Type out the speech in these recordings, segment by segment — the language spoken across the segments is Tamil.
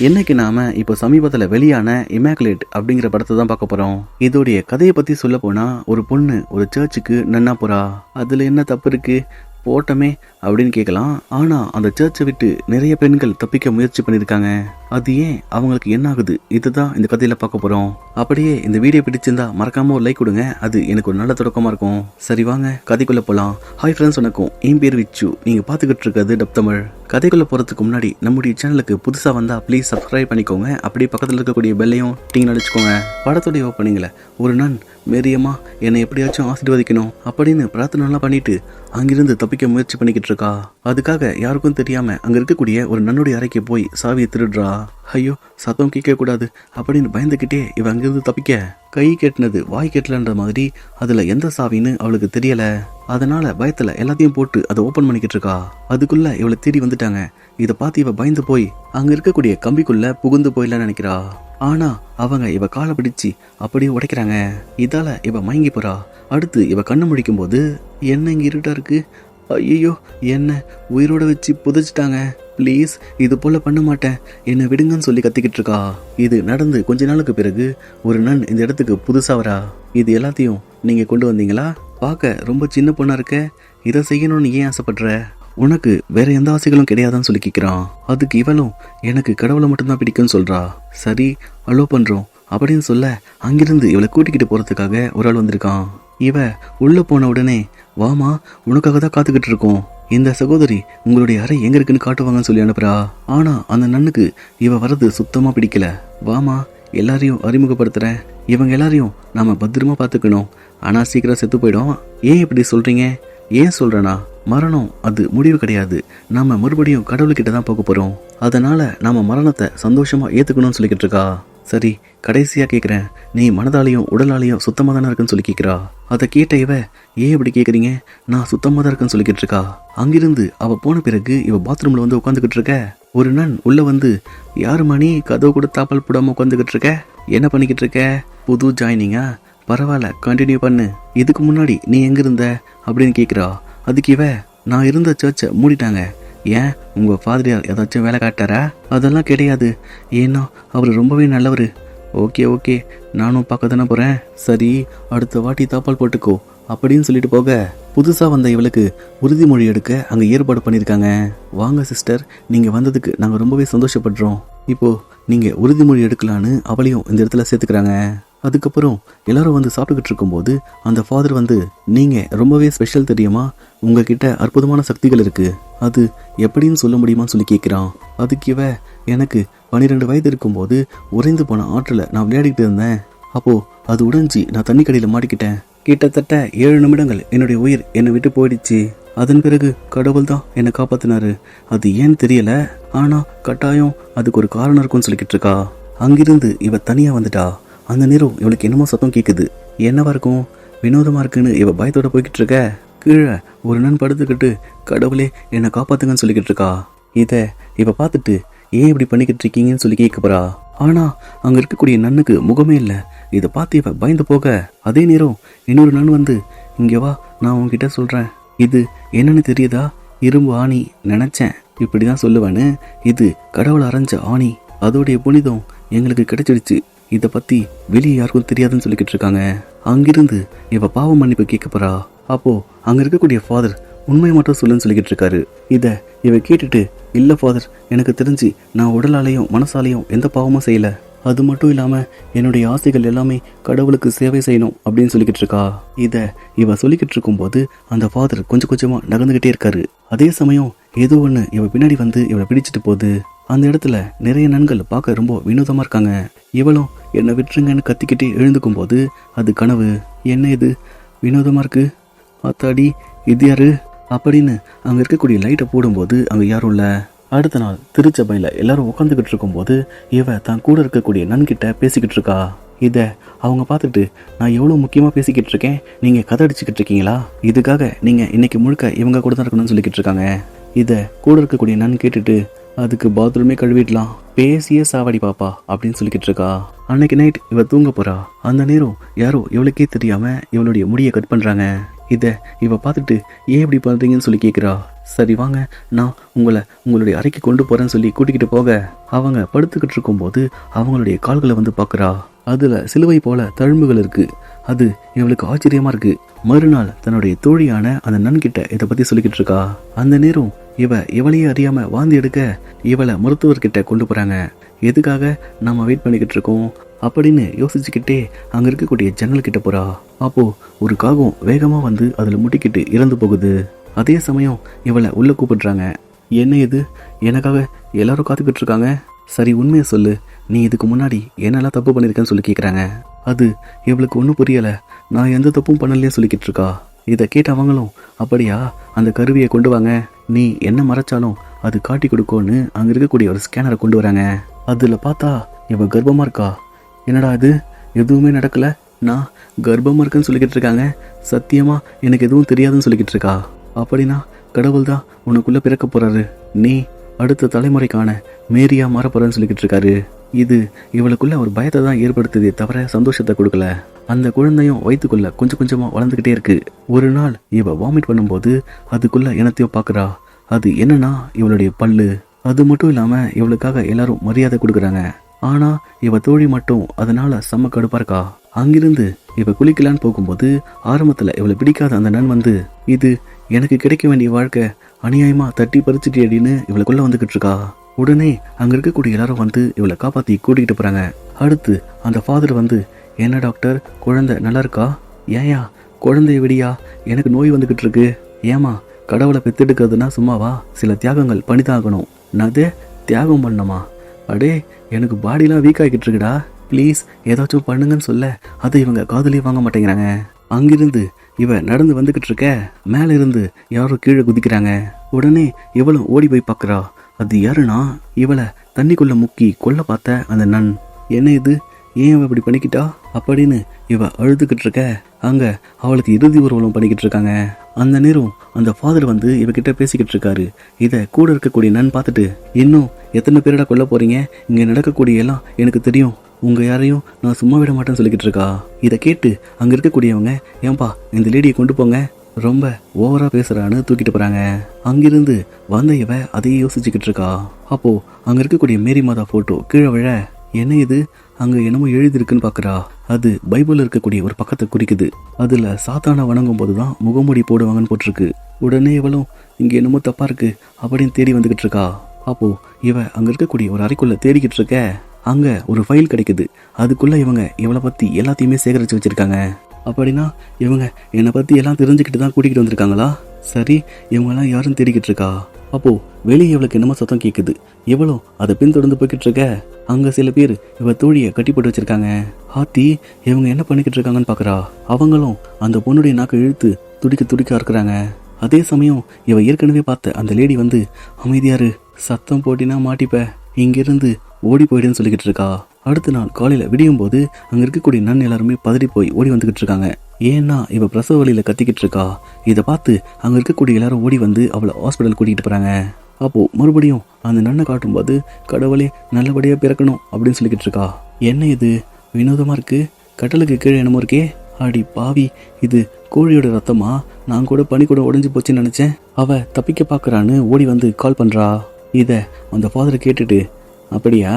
என்னைக்கு நாம இப்போ சமீபத்துல வெளியான இமாக்குலேட் அப்படிங்கிற படத்தை தான் பார்க்க போறோம். இதோடைய கதையை பத்தி சொல்ல போனா, ஒரு பொண்ணு ஒரு சர்ச்சுக்கு நன்னா போறா. அதுல என்ன தப்பு இருக்கு, போட்டமே அப்படின்னு கேட்கலாம். ஆனா அந்த சர்ச்சை விட்டு நிறைய பெண்கள் தப்பிக்க முயற்சி பண்ணிருக்காங்க. அது ஏன், அவங்களுக்கு என்ன ஆகுது, இதுதான் இந்த கதையில பார்க்க போறோம். அப்படியே இந்த வீடியோ பிடிச்சிருந்தா மறக்காம ஒரு லைக் கொடுங்க, அது எனக்கு ஒரு நல்ல தொடக்கமா இருக்கும். சரி வாங்க கதைக்குள்ள போலாம். ஹாய் ஃப்ரெண்ட்ஸ், வணக்கம். என் பேர் விச்சு. நீங்க பாத்துக்கிட்டு இருக்கிறது டப் தமிழ். கதைக்குள்ள போறதுக்கு முன்னாடி நம்முடைய சேனலுக்கு புதுசா வந்தா ப்ளீஸ் சப்ஸ்கிரைப் பண்ணிக்கோங்க. அப்படியே பக்கத்துல இருக்கக்கூடிய பெல்லையும் டிங் அடிச்சுக்கோங்க. படத்துடைய ஓப்பனிங்ல ஒரு நன் மேரியம்மா என்னை எப்படியாச்சும் ஆசீர்வதிக்கணும் அப்படின்னு பிரார்த்தனை பண்ணிட்டு அங்கிருந்து தப்பிக்க முயற்சி பண்ணிக்கிட்டு இருக்கா. அதுக்காக யாருக்கும் தெரியாம அங்க இருக்கக்கூடிய ஒரு நன்னுடைய அறைக்கு போய் சாவியை திருடுறா. ஐயோ, சத்தம் கேட்க கூடாது அப்படின்னு பயந்துகிட்டே இவ அங்கிருந்து தப்பிக்க, கை கெட்டினது வாய் கெட்டலன்ற மாதிரி அதுல எந்த சாவின்னு அவளுக்கு தெரியல. அதனால பயத்துல எல்லாத்தையும் போட்டு அதை ஓபன் பண்ணிக்கிட்டு இருக்கா. அதுக்குள்ள இவளை தேடி வந்துட்டாங்க. இதை பார்த்து இவ பயந்து போய் அங்க இருக்கக்கூடிய கம்பிக்குள்ள புகுந்து போயிடலாம் நினைக்கிறா. ஆனா அவங்க இவ காலை பிடிச்சு அப்படியே உடைக்கிறாங்க. இதால இவ மயங்கி போறா. அடுத்து இவ கண்ணு முழிக்கும் போது, என்ன இங்க இருட்டா இருக்கு, ஐயோ என்ன உயிரோட வச்சு புதைச்சிட்டாங்க, ப்ளீஸ் இது போல பண்ண மாட்டேன், என்னை விடுங்கன்னு சொல்லி கத்திக்கிட்டு இருக்கா. இது நடந்து கொஞ்ச நாளுக்கு பிறகு ஒரு நன் இந்த இடத்துக்கு புதுசா வரா. இது எல்லாத்தையும் நீங்க கொண்டு வந்தீங்களா, பார்க்க ரொம்ப சின்ன பொண்ணா இருக்க, இதை செய்யணும்னு ஏன் ஆசைப்படுற, உனக்கு வேற எந்த ஆசைகளும் கிடையாதான்னு சொல்லி கேட்கிறான். அதுக்கு இவளும் எனக்கு கடவுளை மட்டும்தான் பிடிக்கும்னு சொல்றா. சரி அலோ பண்றோம் அப்படின்னு சொல்ல, அங்கிருந்து இவளை கூட்டிக்கிட்டு போறதுக்காக ஒரு ஆள் வந்திருக்கான். இவ உள்ள போன உடனே, வாமா உனக்காக தான் காத்துக்கிட்டு இருக்கோம், இந்த சகோதரி உங்களுடைய அறை எங்க இருக்குன்னு காட்டுவாங்கன்னு சொல்லி அனுப்புறா. ஆனா அந்த நன்னுக்கு இவ வர்றது சுத்தமா பிடிக்கல. வாமா எல்லாரையும் அறிமுகப்படுத்துறேன், இவங்க எல்லாரையும் நாம பத்திரமா பாத்துக்கணும், ஆனா சீக்கிரம் செத்து போயிடும். ஏன் இப்படி சொல்றீங்க, ஏன் சொல்றேனா, மரணம் அது முடிவு கிடையாது, நாம மறுபடியும் கடவுள்கிட்ட தான் போக போறோம், அதனால நாம மரணத்தை சந்தோஷமா ஏத்துக்கணும்னு சொல்லிக்கிட்டு இருக்கா. சரி கடைசியா கேக்குறேன், நீ மனதாலையும் உடலாலையும் சுத்தமா தானே இருக்குன்னு சொல்லி கேட்கிறா. அதை கேட்ட இவ, ஏன் இப்படி கேக்குறீங்க, நான் சுத்தமா தான் இருக்குன்னு சொல்லிக்கிட்டு இருக்கா. அங்கிருந்து அவ போன பிறகு இவ பாத்ரூம்ல வந்து உட்காந்துக்கிட்டு இருக்க. ஒரு நன் உள்ள வந்து, யாரு மணி கதவு கூட தாப்பல் போடாம உட்காந்துக்கிட்டு இருக்க, என்ன பண்ணிக்கிட்டு இருக்க, புது ஜாயினிங்கா, பரவாயில்ல கண்டினியூ பண்ணு, இதுக்கு முன்னாடி நீ எங்க இருந்த அப்படின்னு கேக்குறா. அதுக்கு இவ, நான் இருந்த சர்ச்சை மூடிட்டாங்க, ஏன் உங்க ஃபாதரியார் ஏதாச்சும் வேலை காட்டாரா, அதெல்லாம் கிடையாது, ஏன்னா அவர் ரொம்பவே நல்லவர். ஓகே ஓகே நானும் பார்க்க தானே போறேன், சரி அடுத்த வாட்டி தாப்பால் போட்டுக்கோ அப்படின்னு சொல்லிட்டு போக, புதுசா வந்த இவளுக்கு உறுதிமொழி எடுக்க அங்க ஏற்பாடு பண்ணிருக்காங்க. வாங்க சிஸ்டர், நீங்க வந்ததுக்கு நாங்க ரொம்பவே சந்தோஷப்படுறோம், இப்போ நீங்க உறுதிமொழி எடுக்கலான்னு அவளையும் இந்த இடத்துல சேர்த்துக்கிறாங்க. அதுக்கப்புறம் எல்லாரும் வந்து சாப்பிட்டுக்கிட்டு இருக்கும்போது அந்த ஃபாதர் வந்து, நீங்க ரொம்பவே ஸ்பெஷல் தெரியுமா, உங்ககிட்ட அற்புதமான சக்திகள் இருக்கு, அது எப்படின்னு சொல்ல முடியுமான்னு சொல்லி கேட்கிறான். அதுக்கு இவ, எனக்கு 12 வயது இருக்கும்போது உறைந்து போன ஆற்றுல நான் விளையாடிட்டு இருந்தேன், அப்போ அது உடைஞ்சி நான் தண்ணி கடையில மாட்டிக்கிட்டேன், கிட்டத்தட்ட 7 நிமிடங்கள் என்னுடைய உயிர் என்னை விட்டு போயிடுச்சு, அதன் பிறகு கடவுள் தான் என்னை காப்பாத்தினாரு, அது ஏன்னு தெரியல, ஆனா கட்டாயம் அதுக்கு ஒரு காரணம் இருக்கும்னு சொல்லிக்கிட்டு இருக்கா. அங்கிருந்து இவ தனியா வந்துட்டா. அந்த நேரம் இவளுக்கு என்னமோ சத்தம் கேக்குது, என்னவா இருக்கும், வினோதமா இருக்குன்னு இவ பயத்தோட போய்கிட்டு இருக்க. கீழே ஒரு நன் படுத்துக்கிட்டு, கடவுளே என்னை காப்பாத்துங்கன்னு சொல்லிக்கிட்டு இருக்கா. இத இவ பார்த்துட்டு, ஏன் இப்படி பண்ணிக்கிட்டு இருக்கீங்கன்னு சொல்லி கேட்க போறா. ஆனா அங்க இருக்கக்கூடிய நன்னுக்கு முகமே இல்ல. இதை பார்த்து இவ பயந்து போக, அதே நேரம் இன்னொரு நன் வந்து, இங்க வா நான் உன்கிட்ட சொல்றேன், இது என்னன்னு தெரியுதா, இரும்பு ஆணி, நினைச்சேன் இப்படிதான் சொல்லுவேன்னு, இது கடவுள் அரைஞ்ச ஆணி, அதோடைய புனிதம் எங்களுக்கு கிடைச்சிடுச்சு, இதை பத்தி வெளியே யாருக்கும் தெரியாதுன்னு சொல்லிக்கிட்டு இருக்காங்க. அங்கிருந்து இவ பாவ மன்னிப்பு கேட்க போறா. அப்போ அங்க இருக்கக்கூடிய ஃபாதர், உண்மையை மட்டும் சொல்லுன்னு சொல்லிக்கிட்டு இருக்காரு. இத இவ கேட்டுட்டு, இல்ல ஃபாதர், எனக்கு தெரிஞ்சு நான் உடலாலையும் மனசாலையும் எந்த பாவமும் செய்யல, அது மட்டும் இல்லாம என்னுடைய ஆசைகள் எல்லாமே கடவுளுக்கு சேவை செய்யணும் அப்படின்னு சொல்லிக்கிட்டு இருக்கா. இத இவ சொல்லிக்கிட்டு இருக்கும் போது அந்த ஃபாதர் கொஞ்சம் கொஞ்சமா நகர்ந்துகிட்டே இருக்காரு. அதே சமயம் ஏதோ ஒண்ணு இவ பின்னாடி வந்து இவளை பிடிச்சிட்டு போகுது. அந்த இடத்துல நிறைய நன்கள் பார்க்க ரொம்ப வினோதமா இருக்காங்க. இவளும் என்னை விட்டுருங்கன்னு கத்திக்கிட்டே எழுந்துக்கும் போது, அது கனவு, என்ன இது வினோதமா இருக்கு, ஆத்தாடி இது யாரு அப்படின்னு அங்க இருக்கக்கூடிய லைட்டை போடும்போது அங்க யாரும் இல்ல. அடுத்த நாள் திருச்சபையில எல்லாரும் உட்காந்துக்கிட்டு இருக்கும் போது இவ தான் கூட இருக்கக்கூடிய நன்கிட்ட பேசிக்கிட்டு இருக்கா. இத அவங்க பார்த்துட்டு, நான் எவ்வளவு முக்கியமா பேசிக்கிட்டு இருக்கேன், நீங்க கதை அடிச்சுக்கிட்டு இருக்கீங்களா, இதுக்காக நீங்க இன்னைக்கு முழுக்க இவங்க கூட தான் இருக்கணும்னு சொல்லிக்கிட்டு இருக்காங்க. இத கூட இருக்கக்கூடிய நன் கேட்டுட்டு, அதுக்கு பாத்ரூமே கழுவிடலாம், பேசியே சாவடி பாப்பா அப்படின்னு சொல்லிக்கிட்டு இருக்கா. அன்னைக்கு நைட் இவ தூங்க போறா. அந்த நேரம் யாரோ இவளுக்கே தெரியாம இவளுடைய முடியை கட் பண்றாங்க. இதை இவ பார்த்துட்டு ஏன் இப்படி பண்றீங்கன்னு சொல்லி கேட்குறா. சரி வாங்க, நான் உங்களுடைய அறைக்கு கொண்டு போறேன்னு சொல்லி கூட்டிக்கிட்டு போக அவங்க படுத்துக்கிட்டு இருக்கும்போது அவங்களுடைய கால்களை வந்து பார்க்குறா. அதுல சிலுவை போல தழும்புகள் இருக்கு. அது இவளுக்கு ஆச்சரியமா இருக்கு. மறுநாள் தன்னுடைய தோழியான அந்த நன்கிட்ட இதை பத்தி சொல்லிக்கிட்டு இருக்கா. அந்த நேரம் இவளையே அறியாம வாந்தி எடுக்க இவளை மருத்துவர்கிட்ட கொண்டு போறாங்க. எதுக்காக நம்ம வெயிட் பண்ணிக்கிட்டு இருக்கோம் அப்படின்னு யோசிச்சுக்கிட்டே அங்க இருக்கக்கூடிய ஜன்னல் கிட்ட போறா. அப்போ ஒரு காகம் வேகமா வந்து அதுல முட்டிக்கிட்டு இறந்து போகுது. அதே சமயம் இவளை உள்ள கூப்பிடுறாங்க. என்ன இது, எனக்காக எல்லாரும் காத்துக்கிட்டு இருக்காங்க. சரி உண்மையை சொல்லு, நீ இதுக்கு முன்னாடி என்னெல்லாம் தப்பு பண்ணியிருக்கேன்னு சொல்லி கேட்குறாங்க. அது இவளுக்கு ஒன்றும் புரியலை. நான் எந்த தப்பும் பண்ணலையே சொல்லிக்கிட்டு இருக்கா. இதை கேட்ட அவங்களும் அப்படியா, அந்த கருவியை கொண்டு வாங்க, நீ என்ன மறைச்சாலும் அது காட்டி கொடுக்கோன்னு அங்கே இருக்கக்கூடிய ஒரு ஸ்கேனரை கொண்டு வராங்க. அதில் பார்த்தா இவ கர்ப்பமாக இருக்கா. என்னடா இது, எதுவுமே நடக்கலை, நான் கர்ப்பமாக இருக்கேன்னு சொல்லிக்கிட்டு இருக்காங்க. சத்தியமாக எனக்கு எதுவும் தெரியாதுன்னு சொல்லிக்கிட்டு இருக்கா. அப்படின்னா கடவுள் தான் உனக்குள்ளே பிறக்க போகிறாரு, நீ அடுத்த தலைமுறைக்கான மேரியா மாறப்போறன்னு சொல்லிக்கிட்டு இருக்காரு. இது இவளுக்குள்ள ஒரு பயத்தை தான் ஏற்படுத்துதே தவிர சந்தோஷத்தை கொடுக்கல. அந்த குழந்தையும் வயிற்றுக்குள்ள கொஞ்சம் கொஞ்சமா வளர்ந்துகிட்டே இருக்கு. ஒரு நாள் இவ வாமிட் பண்ணும்போது அதுக்குள்ள என்னத்தையோ பாக்குறா. அது என்னன்னா இவளுடைய பல்லு. அது மட்டும் இல்லாம இவளுக்காக எல்லாரும் மரியாதை கொடுக்குறாங்க. ஆனா இவ தோழி மட்டும் அதனால செம்ம கடுப்பா இருக்கா. அங்கிருந்து இவ குளிக்கலான்னு போகும்போது ஆரம்பத்துல இவளை பிடிக்காத அந்த நன் வந்து, இது எனக்கு கிடைக்க வேண்டிய வாழ்க்கை அநியாயமா தட்டி பறிச்சுட்டு அப்படின்னு இவளுக்குள்ள வந்துகிட்டு இருக்கா. உடனே அங்க இருக்கக்கூடிய எல்லாரும் வந்து இவளை காப்பாத்தி கூட்டிகிட்டு போறாங்க. அடுத்து அந்த ஃபாதர் வந்து, என்ன டாக்டர், குழந்தை நல்லா இருக்கா? ஏயா குழந்தைய விடியா, எனக்கு நோய் வந்துகிட்டு இருக்கு. ஏமா கடவுளை பெத்தெடுக்கிறதுனா சும்மாவா, சில தியாகங்கள் பண்ணிதான் ஆகணும். நான் தியாகம் பண்ணமா? அடே எனக்கு பாடிலாம் வீக் ஆகிட்டு இருக்குடா, ப்ளீஸ் ஏதாச்சும் பண்ணுங்கன்னு சொல்ல அதை இவங்க காதலி வாங்க மாட்டேங்கிறாங்க. அங்கிருந்து இவ நடந்து வந்துகிட்டு இருக்க மேல இருந்து யாரோ கீழே குதிக்கிறாங்க. உடனே இவளும் ஓடி போய் பாக்குறா. அது யாருன்னா இவளை தண்ணிக்குள்ள முக்கி கொல்ல பார்த்த அந்த நன். என்ன இது, ஏன் அவ இப்படி பண்ணிக்கிட்டா அப்படின்னு இவ அழுதுகிட்டு இருக்க அங்க அவளுக்கு இறுதி ஊர்வலம் பண்ணிக்கிட்டு இருக்காங்க. அந்த நேரம் அந்த ஃபாதர் வந்து இவகிட்ட பேசிக்கிட்டு இருக்காரு. இதை கூட இருக்கக்கூடிய நன் பார்த்துட்டு, இன்னும் எத்தனை பேரடா கொல்ல போறீங்க, இங்க நடக்கக்கூடிய எல்லாம் எனக்கு தெரியும், உங்க யாரையும் நான் சும்மா விட மாட்டேன்னு சொல்லிக்கிட்டு இருக்கா. இதை கேட்டு அங்க இருக்கக்கூடியவங்க, ஏன்பா இந்த லேடியை கொண்டு போங்க, ரொம்ப ஓவரா பேசுறான்னு தூக்கிட்டு போறாங்க. அங்கிருந்து வந்த இவ அதையே யோசிச்சுக்கிட்டு இருக்கா. அப்போ அங்க இருக்கக்கூடிய மேரி மாதா போட்டோ கீழே விழ, என்ன இது, அங்க என்னமோ எழுதிருக்குன்னு பாக்குறா. அது பைபிள்ல இருக்கக்கூடிய ஒரு பக்கத்தை குறிக்குது. அதுல சாத்தான வணங்கும் போதுதான் முகமூடி போடுவாங்கன்னு போட்டிருக்கு. உடனே இவளும் இங்க என்னமோ தப்பா இருக்கு அப்படின்னு தேடி வந்துகிட்டு இருக்கா. அப்போ இவ அங்க இருக்கக்கூடிய ஒரு அறைக்குள்ள தேடிக்கிட்டு இருக்க அங்க ஒரு ஃபைல் கிடைக்குது. அதுக்குள்ள இவளை பத்தி எல்லாத்தையுமே சேகரிச்சு வச்சிருக்காங்க. அப்படின்னா இவங்க என்னை பத்தி எல்லாம் தெரிஞ்சுக்கிட்டு தான் கூட்டிகிட்டு வந்திருக்காங்களா? சரி, இவங்கெல்லாம் யாரும் தேடிக்கிட்டு இருக்கா. அப்போ வெளியே இவளுக்கு என்னமோ சத்தம் கேட்குது. இவளும் அதை பின்தொடர்ந்து போய்கிட்டு இருக்க அங்க சில பேர் இவ தோழியை கட்டி போட்டு வச்சிருக்காங்க. ஆத்தி, இவங்க என்ன பண்ணிக்கிட்டு இருக்காங்கன்னு பாக்குறா. அவங்களும் அந்த பொண்ணுடைய நாக்கை இழுத்து துடிக்க துடிக்க இருக்கிறாங்க. அதே சமயம் இவ ஏற்கனவே பார்த்த அந்த லேடி வந்து, அமைதியாரு, சத்தம் போட்டினா மாட்டிப்ப, இங்கிருந்து ஓடி போயிடுன்னு சொல்லிக்கிட்டு இருக்கா. அடுத்த நாள் காலையில விடியும் போது அங்க இருக்கக்கூடிய நன் எல்லாருமே பதறி போய் ஓடி வந்துகிட்டு இருக்காங்க. ஏன்னா இவ பிரசவ வழியில கத்திக்கிட்டு இருக்கா. இதை பார்த்து அங்க இருக்கக்கூடிய எல்லாரும் ஓடி வந்து அவளை ஹாஸ்பிட்டல் கூட்டிகிட்டு போறாங்க. அப்போ மறுபடியும் அந்த நன்னை காட்டும்போது, கடவுளே நல்லபடியா பிறக்கணும் அப்படின்னு சொல்லிக்கிட்டு இருக்கா. என்ன இது வினோதமா இருக்கு, கட்டலுக்கு கீழே என்னமோ இருக்கே, அடி பாவி, இது கோழியோட ரத்தமா? நான் கூட பனி கூட உடைஞ்சு போச்சுன்னு நினைச்சேன். அவ தப்பிக்க பாக்குறான்னு ஓடி வந்து கால் பண்றா. இத அந்த ஃபாதர் கேட்டுட்டு, அப்படியா,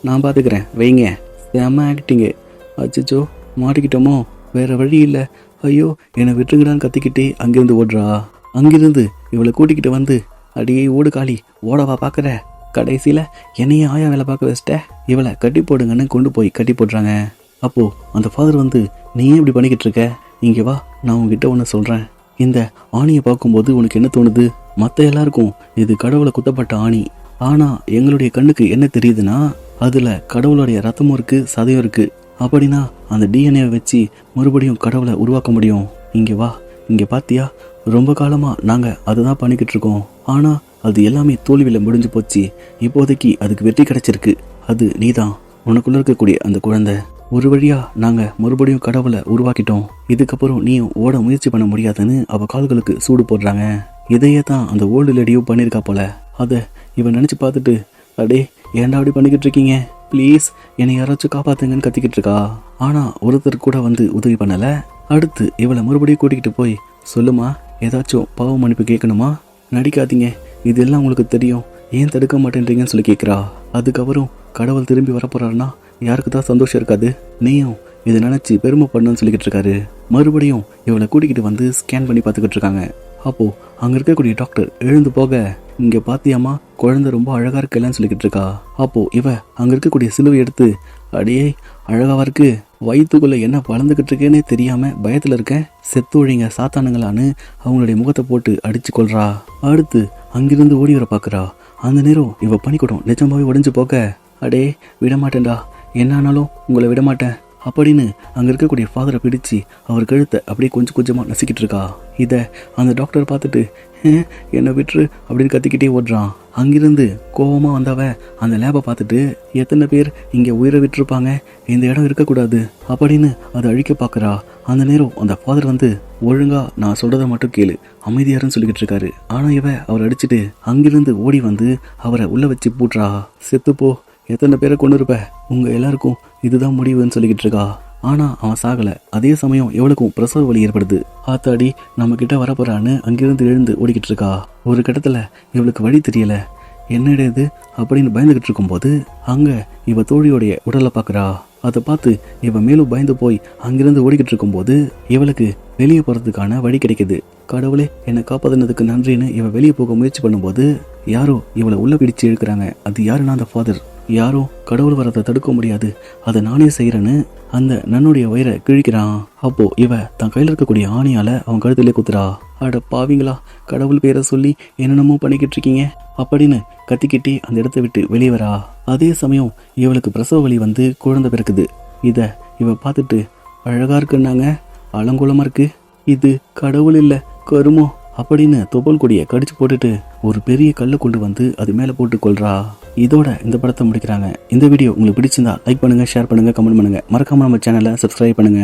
நான் பாத்துக்கிறேன் வைங்க, செம்ம ஆக்டிங்கு, அச்சோ மாட்டிக்கிட்டோமோ, வேற வழி இல்லை, ஐயோ என்னை விட்டுங்கடான்னு கத்திக்கிட்டே அங்கிருந்து ஓடுறா. அங்கிருந்து இவளை கூட்டிக்கிட்டு வந்து, அடியே ஓடு காளி, ஓடவா பாக்குற, கடைசியில என்னையே ஆயா வேலை பார்க்க வச்சிட்ட, இவளை கட்டி போடுங்கன்னு கொண்டு போய் கட்டி போடுறாங்க. அப்போ அந்த ஃபாதர் வந்து, நீ ஏன் இப்படி பண்ணிக்கிட்டு இருக்க, இங்க வா, நான் உங்ககிட்ட ஒன்று சொல்றேன். இந்த ஆணியை பார்க்கும்போது உனக்கு என்ன தோணுது? மற்ற எல்லாருக்கும் இது கடவுளை குத்தப்பட்ட ஆணி. ஆனா எங்களுடைய கண்ணுக்கு என்ன தெரியுதுன்னா, அதுல கடவுளுடைய ரத்தமும் இருக்கு, சதையும் இருக்கு. அப்படின்னா அந்த டிஎன்ஏ வச்சு மறுபடியும் கடவுளை உருவாக்க முடியும். இங்க வா, இங்க பாத்தியா, ரொம்ப காலமா நாங்க அதுதான் பண்ணிக்கிட்டு இருக்கோம். ஆனா அது எல்லாமே தோல்வியில முடிஞ்சு போச்சு. இப்போதைக்கு அதுக்கு வெற்றி கிடைச்சிருக்கு. அது நீதான், உனக்குள்ள இருக்கக்கூடிய அந்த குழந்தை. ஒரு வழியா நாங்க மறுபடியும் கடவுளை உருவாக்கிட்டோம். இதுக்கப்புறம் நீயும் ஓட முயற்சி பண்ண முடியாதுன்னு அவ கால்களுக்கு சூடு போடுறாங்க. இதையே தான் அந்த ஓல்டு லேடியும் பண்ணியிருக்கா போல. அதை இவன் நினைச்சு பார்த்துட்டு, அடே ஏன்டா அப்படி பண்ணிக்கிட்டு இருக்கீங்க, ப்ளீஸ் என்னை யாராச்சும் காப்பாத்துங்கன்னு கத்திக்கிட்டு இருக்கா. ஆனா ஒருத்தர் கூட வந்து உதவி பண்ணல. அடுத்து இவளை மறுபடியும் கூட்டிகிட்டு போய் சொல்லுமா, ஏதாச்சும் பாவ மன்னிப்பு கேட்கணுமா? நடிக்காதீங்க, இதெல்லாம் உங்களுக்கு தெரியும், ஏன் தடுக்க மாட்டேன்றீங்கன்னு சொல்லி கேட்குறா. அதுக்கப்புறம் கடவுள் திரும்பி வரப்போறாருன்னா யாருக்கு தான் சந்தோஷம் இருக்காது? நீயும் இதை நினச்சி பெருமை பண்ணணும்னு சொல்லிக்கிட்டு இருக்காரு. மறுபடியும் இவளை கூட்டிக்கிட்டு வந்து ஸ்கேன் பண்ணி பார்த்துக்கிட்டு இருக்காங்க. அப்போ அங்கே இருக்கக்கூடிய டாக்டர் எழுந்து போக, இங்கே பாத்தியாமா, குழந்தை ரொம்ப அழகா இருக்கலன்னு சொல்லிக்கிட்டு இருக்கா. அப்போ இவ அங்கே இருக்கக்கூடிய சிலுவை எடுத்து, அடியே அழகாவா இருக்கு, வயிற்றுக்குள்ள என்ன வளர்ந்துக்கிட்டு இருக்கேன்னே தெரியாம பயத்துல இருக்கேன், செத்து ஒழிங்க சாத்தானுங்களான்னு அவங்களுடைய முகத்தை போட்டு அடிச்சு கொள்றா. அடுத்து அங்கிருந்து ஓடி வர பாக்குறா. அந்த நேரம் இவ பனிக்கூடம் நிஜமாவே உடைஞ்சு போக, அடே விடமாட்டேன்டா, என்ன ஆனாலும் உங்களை விடமாட்டேன் அப்படின்னு அங்கே இருக்கக்கூடிய ஃபாதரை பிடிச்சி அவர் கழுத்தை அப்படியே கொஞ்சம் கொஞ்சமாக நசுக்கிட்டு இருக்கா. இதை அந்த டாக்டர் பார்த்துட்டு, என்னை விட்டுரு அப்படின்னு கத்திக்கிட்டே ஓடுறான். அங்கிருந்து கோபமாக வந்தவ அந்த லேபை பார்த்துட்டு, எத்தனை பேர் இங்கே உயிரை விட்டுருப்பாங்க, இந்த இடம் இருக்கக்கூடாது அப்படின்னு அதை அழிக்க பார்க்குறா. அந்த நேரம் அந்த ஃபாதர் வந்து, ஒழுங்கா நான் சொல்கிறத மட்டும் கேளு, அமைதியாருன்னு சொல்லிக்கிட்டு இருக்காரு. ஆனால் இவ அவர் அடிச்சுட்டு அங்கிருந்து ஓடி வந்து அவரை உள்ள வச்சு பூட்டுறா. செத்துப்போ, எத்தனை பேரை கொண்டு இருப்ப, உங்க எல்லாருக்கும் இதுதான் முடிவுன்னு சொல்லிக்கிட்டு இருக்கா. ஆனா அவன் சாகல. அதே சமயம் எவளுக்கும் பிரசவ வலி ஏற்படுது. ஆத்தாடி நம்ம கிட்ட வரப்போறான்னு அங்கிருந்து எழுந்து ஓடிக்கிட்டு இருக்கா. ஒரு கட்டத்துல இவளுக்கு வழி தெரியல, என்னடா இது அப்படின்னு பயந்துகிட்டு இருக்கும்போது அங்க இவ தோழியோடைய உடலை பாக்குறா. அதை பார்த்து இவ மேலும் பயந்து போய் அங்கிருந்து ஓடிக்கிட்டு இருக்கும்போது இவளுக்கு வெளியே போறதுக்கான வழி கிடைக்குது. கடவுளே என்னை காப்பாத்தினதுக்கு நன்றின்னு இவ வெளியே போக முயற்சி பண்ணும்போது யாரோ இவளை உள்ள பிடிச்சு இழுக்கிறாங்க. அது யாருன்னா அந்த ஃபாதர். யாரோ கடவுள் வரதை தடுக்க முடியாது, அதை நானே செய்யறேன்னு அந்த நன்னுடைய வயிறை கிழிக்கிறான். அப்போ இவ தன் கையில் இருக்கக்கூடிய ஆணியால அவன் கழுத்திலே குத்துறா. அட பாவிங்களா, கடவுள் பேரை சொல்லி என்னென்னமோ பண்ணிக்கிட்டு இருக்கீங்க அப்படின்னு கத்திக்கிட்டே அந்த இடத்த விட்டு வெளியே வரா. அதே சமயம் இவளுக்கு பிரசவ வலி வந்து குழந்தை பிறக்குது. இத இவ பார்த்துட்டு, அழகா இருக்குன்னாங்க, அலங்கோலமா இருக்கு, இது கடவுள் இல்ல கருமோ அப்படின்னு தொப்பல் கொடியை கடிச்சு போட்டுட்டு ஒரு பெரிய கல்லை கொண்டு வந்து அது மேலே போட்டு கொள்றா. இதோட இந்த படத்தை முடிக்கிறாங்க. இந்த வீடியோ உங்களுக்கு பிடிச்சிருந்தா லைக் பண்ணுங்க, ஷேர் பண்ணுங்க, கமெண்ட் பண்ணுங்க. மறக்காம நம்ம சேனலை சப்ஸ்கிரைப் பண்ணுங்க.